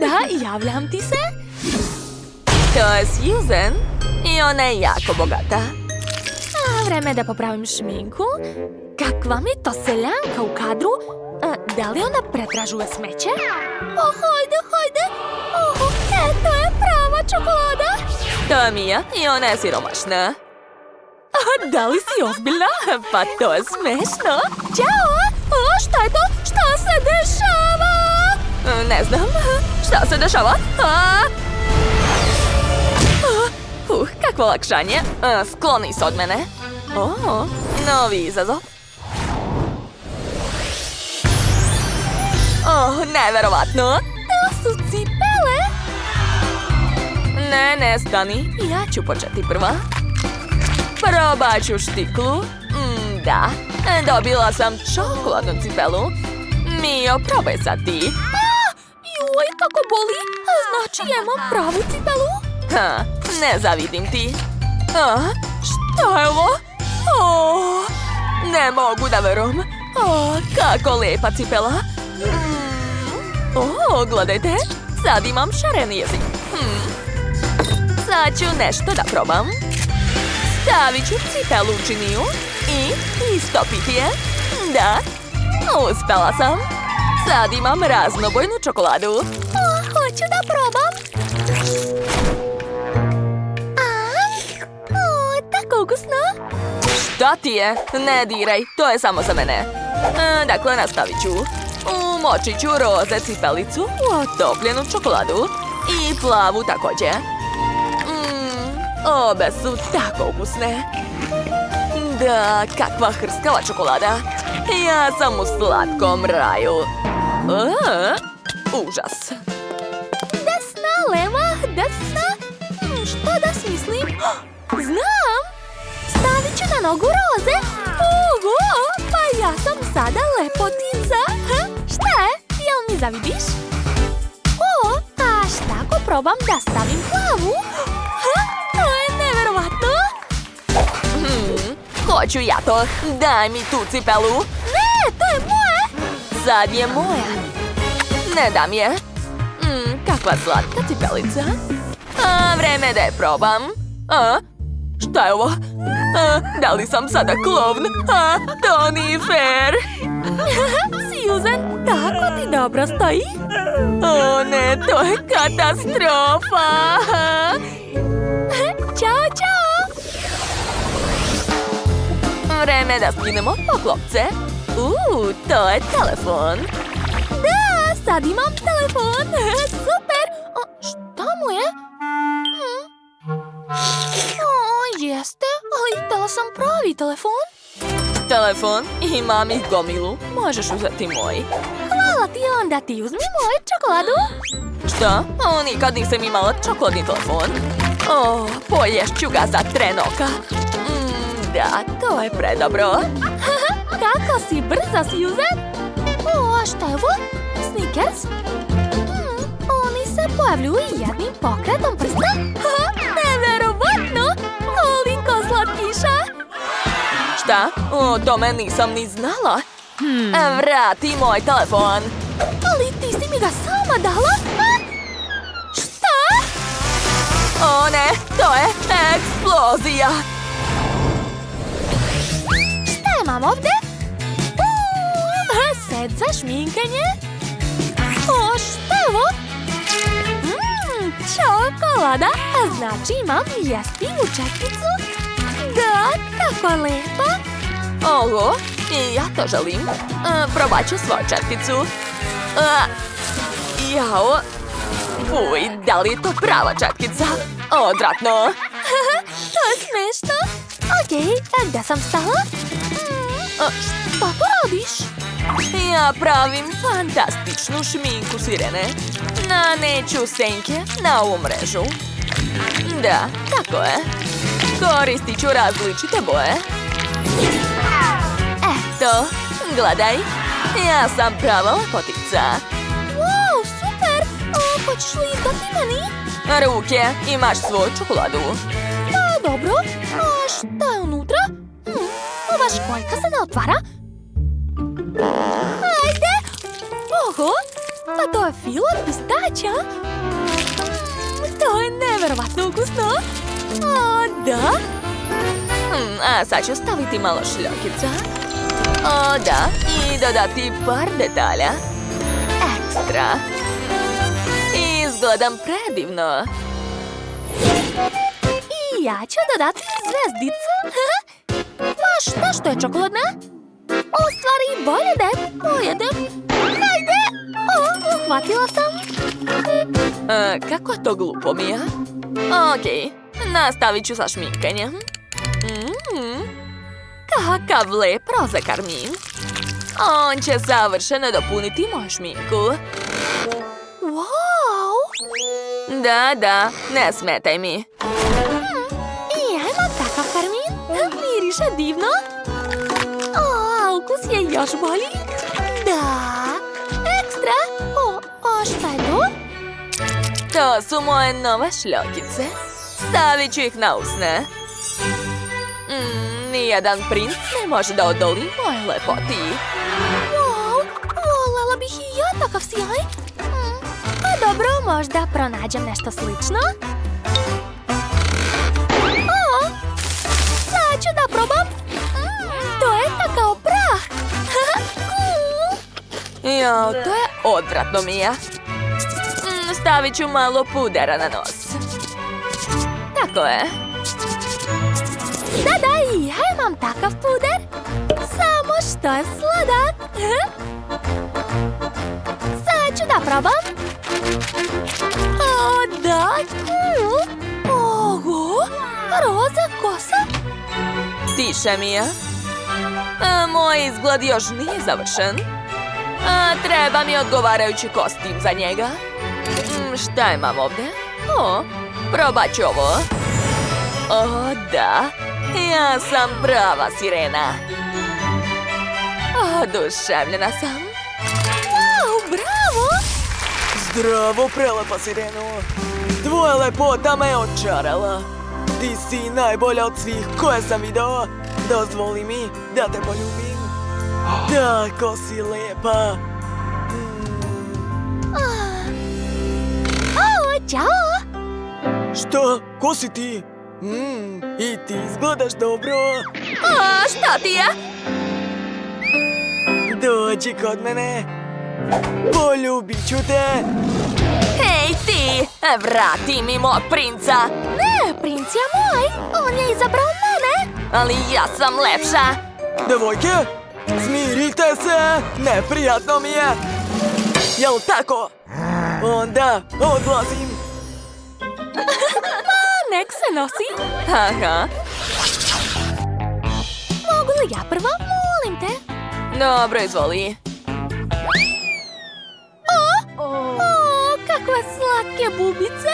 Da, javljam ti se. To je Susan i ona je jako bogata. Vreme da popravim šminku. Kakva mi to seljanka u kadru? Da li ona pretražuje smeće? Hajde. To je prava čokolada. To je Mija i ona je siromašna. Da li si ozbiljna? Pa to je smešno. Ćao! Šta je to? Šta se dešava? Ne znam. Šta se dešava? Kakvo olakšanje. Skloni se od mene. Novi izazov. Neverovatno. To su cipele. Ne, stani. Ja ću početi prva. Probat ću štiklu. Da, dobila sam čokoladnu cipelu. Mio, probaj sad ti. Joj, kako boli. Znači imam pravu cipelu? Ne zavidim ti. Šta je ovo? Ne mogu da verujem. Kako lepa cipela. Gledajte. Sad imam šareni jezik. Sad ću nešto da probam. Stavit ću cipelu u činiju i istopiti je. Da, uspela sam. Sad imam raznobojnu čokoladu. Hoću da probam. Tako ukusno. Šta ti je? Ne diraj, to je samo za mene. Dakle, nastavit ću. Umočit ću roze cipelicu u otopljenu čokoladu i plavu također. Obe su tako ukusne. Da, kakva hrskava čokolada. Ja sam u slatkom raju. Užas. Desna, leva, desna. Što da smislim? Znam! Stavit ću na nogu roze. Pa ja sam sada lepotica. Šta je? Jel mi zavidiš? A šta ako probam da stavim plavu? To je neverovatno. Hoću ja to. Daj mi tu cipelu. Ne, to je moje. Sad je moja. Ne dam je. Kakva slatka cipelica. Vreme da je probam. Šta je ovo? Da li sam sada klovn? To nije fair. Susan, tako ti dobro stoji? Ne, to je katastrofa. Ćao. Vreme da skinemo poklopce. To je telefon. Da, sad imam telefon. Super. Šta mu je? Jeste, ali htjela sam pravi telefon. Telefon? Imam ih gomilu. Možeš uzeti moj. Hvala ti, onda ti uzmi moju čokoladu. Šta? Nikad nisam imala čokoladni telefon. Poješću ga za trenoka. Da, to je predobro. Kako si brza, Susan? A šta je ovo? Snickers? Oni se pojavljuju jednim pokretom prsta. Neverovatno! Koliko slatkiša! Šta? O tome nisam ni znala. Vrati moj telefon. Ali ti si mi ga sama dala? Šta? O ne, to je eksplozija. Šta imam ovdje? Set za šminkanje? Šta je ovo? Čokolada, a znači imam jestivu četkicu? Da, tako lepa. I ja to želim. Probat ću svoju četkicu. Jao. Fuj, da li je to prava četkica? Odvratno. To je smešno. Okej, gdje sam stala? Šta to radiš? Ja pravim fantastičnu šminku sirene. Naneću senke na ovu mrežu. Da, tako je. Koristit ću različite boje. Eto, gledaj. Ja sam prava lepotica. Wow, super! Hoćeš li izdati meni? Ruke, imaš svoju čokoladu. Dobro. A šta je unutra? Ova školjka se ne otvara. Ajde! Oho! Pa to je filo od pistaća. To je nevjerovatno ukusno. O, da. A sad ću staviti malo šljokica. O, da. I dodati par detalja. Ekstra. Izgledam predivno. I ja ću dodati zvezdicu. Pa šta što je čokoladna? U stvari bolje da je pojedem. Hajde! O, uhvatila sam. Kako to glupo, Mija? Okej, nastavit ću sa šminkanjem. Kakav lep roza karmin. On će savršeno dopuniti moju šminku. Wow! Da, ne smetaj mi. I ja imam takav karmin. Miriše divno. O, ukus je još bolji. Da, ekstra. O, šta je to? To su moje nove šljokice. Stavit ću ih na usne. Nijedan princ ne može da odoli moje lepoti. Wow, voljela bih i ja takav sjaj. Pa dobro, možda pronađem nešto slično. O, sad ću da probam. To je kakao prah. Jo, to je odvratno, Mija. Stavit ću malo pudera na nos. Tako je. Da, i ja imam takav puder. Samo što je sladak. Sad ću da probam. O, da, cool. Oho, roza kosa. Tiše, Mija. Moj izgled još nije završen. Treba mi odgovarajući kostim za njega. Šta imam ovdje? O, probat ću ovo. O, da. Ja sam prava sirena. Oduševljena sam. Wow, bravo! Zdravo, prelepa sireno. Tvoja lepota me očarala. Ti si najbolja od svih koje sam video. Dozvoli mi da te poljubim. Tako si lepa. O, ćao! Što? Ko si ti? I ti izgledaš dobro. Šta ti je? Dođi kod mene. Poljubit ću te. Hej ti! Vrati mi mog princa! Ne, princ je moj! On je izabrao mene! Ali ja sam lepša! Devojke, smirite se! Neprijatno mi je! Jel tako? Onda odlazim. Nek se nosi. Aha. Mogu li ja prvo? Molim te. Dobro, izvoli. O, kakve slatke bubice.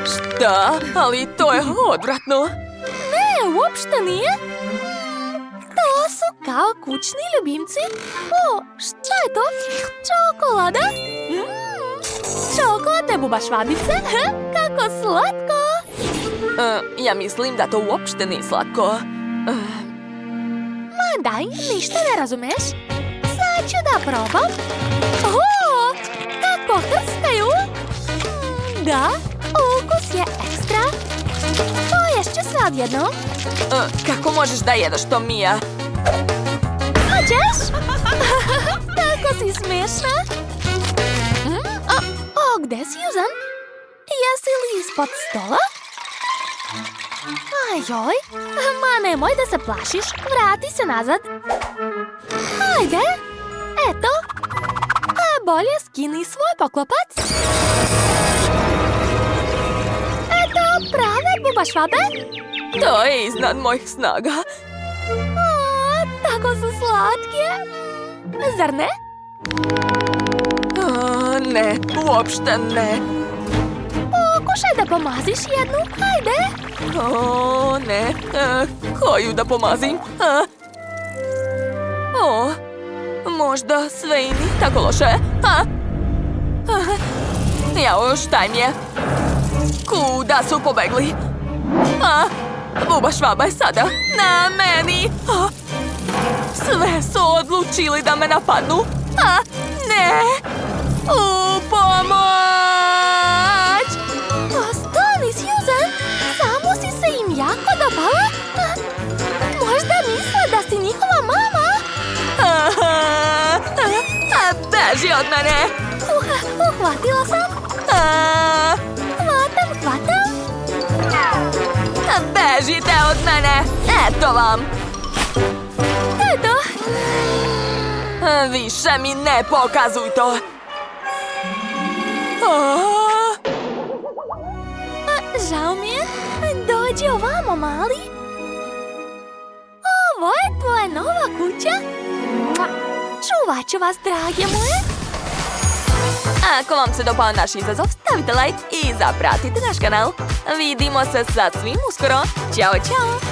Šta? Ali to je odvratno. Ne, uopšte nije. To su kao kućni ljubimci. O, šta je to? Čokolada? Čokoladne bubašvabice? Kako slatko! Ja mislim da to uopšte nije slatko. Ma daj, ništa ne razumeš? Sad ću da probam. O, kako hrskaju! Da, ukus je ekstra. Poješću sve odjednom. Kako možeš da jedeš to, Mija? Hoćeš? Tako si smiješna. Gde si, Susan? Jesi li ispod stola? Ajoj, ma nemoj da se plašiš, vrati se nazad. Ajde, eto. Bolje skini svoj poklopac. Eto, prave bubašvabe. To je iznad mojih snaga. Tako su slatke. Zar ne? Ne, uopšte ne. Pokušaj da pomaziš jednu, hajde. O, ne. Koju da pomazim? O, možda sve i nije tako loše. Jao, šta im je? Kuda su pobegli? Bubašvaba je sada na meni. Sve su odlučili da me napadnu. Ne! U pomoć! Stani, Susan! Samo si se im jako dopala? Možda misle da si njihova mama? Beži od mene! Uhvatila sam! Hvatam! Bežite od mene! Eto vam! Eto! Više mi ne pokazuj to! Žao mi je. Dođi ovamo, mali. Ovo je tvoja nova kuća. Čuvat ću vas, drage moje. Ako vam se dopao naš izazov, stavite like i zapratite naš kanal. Vidimo se sasvim uskoro. Ćao, ćao!